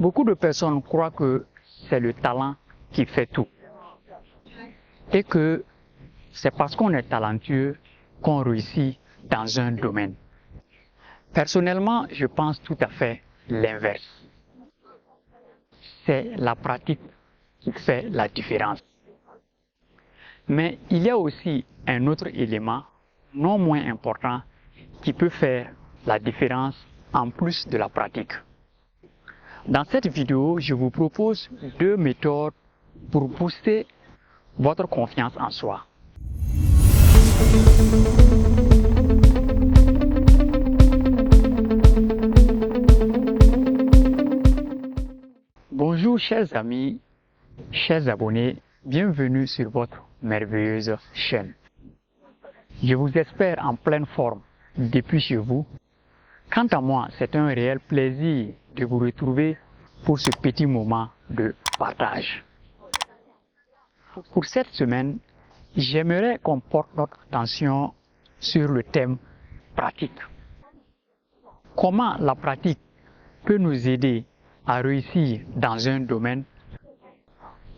Beaucoup de personnes croient que c'est le talent qui fait tout et que c'est parce qu'on est talentueux qu'on réussit dans un domaine. Personnellement, je pense tout à fait l'inverse. C'est la pratique qui fait la différence. Mais il y a aussi un autre élément non moins important qui peut faire la différence en plus de la pratique. Dans cette vidéo, je vous propose 2 méthodes pour booster votre confiance en soi. Bonjour chers amis, chers abonnés, bienvenue sur votre merveilleuse chaîne. Je vous espère en pleine forme depuis chez vous. Quant à moi, c'est un réel plaisir de vous retrouver pour ce petit moment de partage. Pour cette semaine, j'aimerais qu'on porte notre attention sur le thème pratique. Comment la pratique peut nous aider à réussir dans un domaine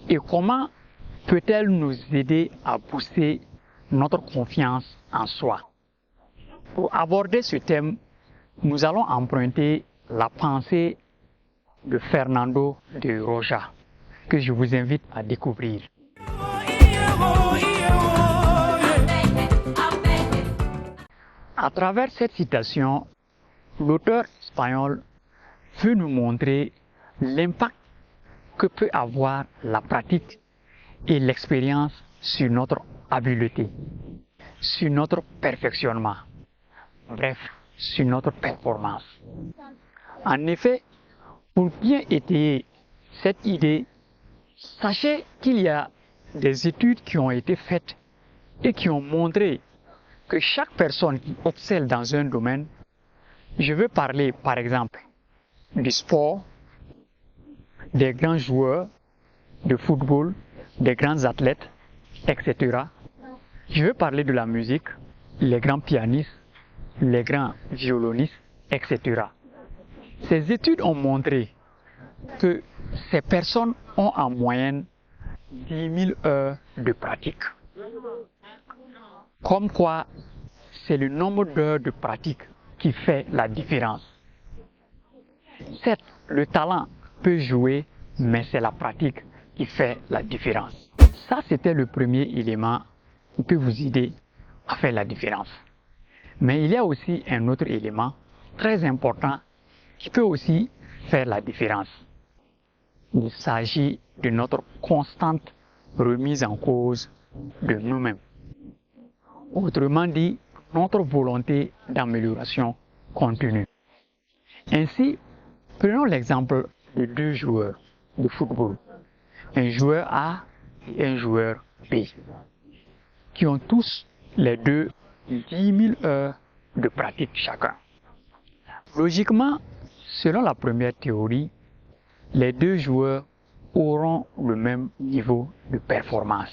et comment peut-elle nous aider à booster notre confiance en soi. Pour aborder ce thème, nous allons emprunter la pensée de Fernando de Roja, que je vous invite à découvrir. À travers cette citation, l'auteur espagnol veut nous montrer l'impact que peut avoir la pratique et l'expérience sur notre habileté, sur notre perfectionnement, bref, sur notre performance. En effet, pour bien étayer cette idée, sachez qu'il y a des études qui ont été faites et qui ont montré que chaque personne qui excelle dans un domaine, je veux parler par exemple du sport, des grands joueurs de football, des grands athlètes, etc. Je veux parler de la musique, les grands pianistes, les grands violonistes, etc. Ces études ont montré que ces personnes ont en moyenne 10 000 heures de pratique. Comme quoi, c'est le nombre d'heures de pratique qui fait la différence. Certes, le talent peut jouer, mais c'est la pratique qui fait la différence. Ça, c'était le premier élément qui peut vous aider à faire la différence. Mais il y a aussi un autre élément très important qui peut aussi faire la différence. Il s'agit de notre constante remise en cause de nous-mêmes. Autrement dit, notre volonté d'amélioration continue. Ainsi, prenons l'exemple de 2 joueurs de football, un joueur A et un joueur B, qui ont tous les deux 10 000 heures de pratique chacun. Logiquement, selon la première théorie, les 2 joueurs auront le même niveau de performance.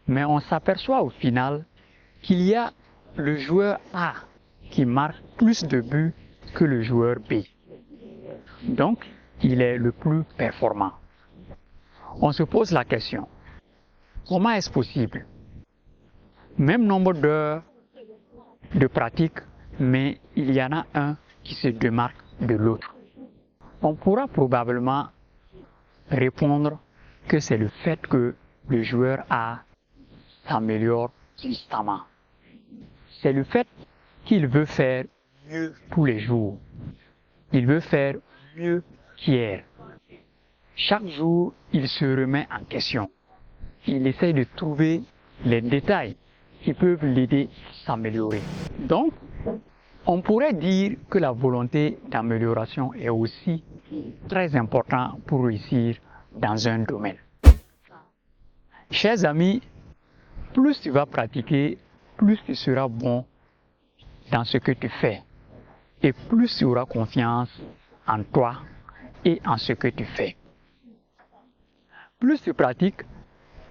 Mais on s'aperçoit au final qu'il y a le joueur A qui marque plus de buts que le joueur B. Donc, il est le plus performant. On se pose la question, comment est-ce possible? Même nombre d'heures de pratique, mais il y en a un qui se démarque de l'autre. On pourra probablement répondre que c'est le fait que le joueur A s'améliore constamment. C'est le fait qu'il veut faire mieux tous les jours. Il veut faire mieux qu'hier. Chaque jour, il se remet en question. Il essaye de trouver les détails qui peuvent l'aider à s'améliorer. Donc, on pourrait dire que la volonté d'amélioration est aussi très importante pour réussir dans un domaine. Chers amis, plus tu vas pratiquer, plus tu seras bon dans ce que tu fais et plus tu auras confiance en toi et en ce que tu fais. Plus tu pratiques,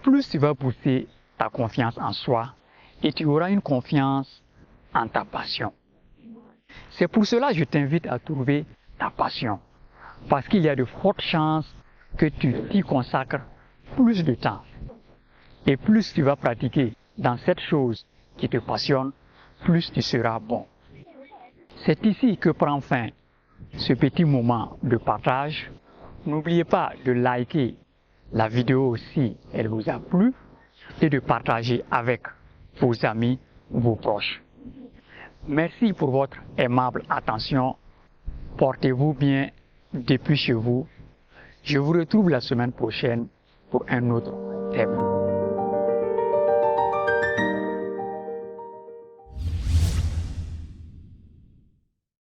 plus tu vas booster ta confiance en soi et tu auras une confiance en ta passion. C'est pour cela que je t'invite à trouver ta passion. parce qu'il y a de fortes chances que tu t'y consacres plus de temps. Et plus tu vas pratiquer dans cette chose qui te passionne, plus tu seras bon. C'est ici que prend fin ce petit moment de partage. N'oubliez pas de liker la vidéo si elle vous a plu et de partager avec vos amis, vos proches. Merci pour votre aimable attention. Portez-vous bien depuis chez vous. Je vous retrouve la semaine prochaine pour un autre thème.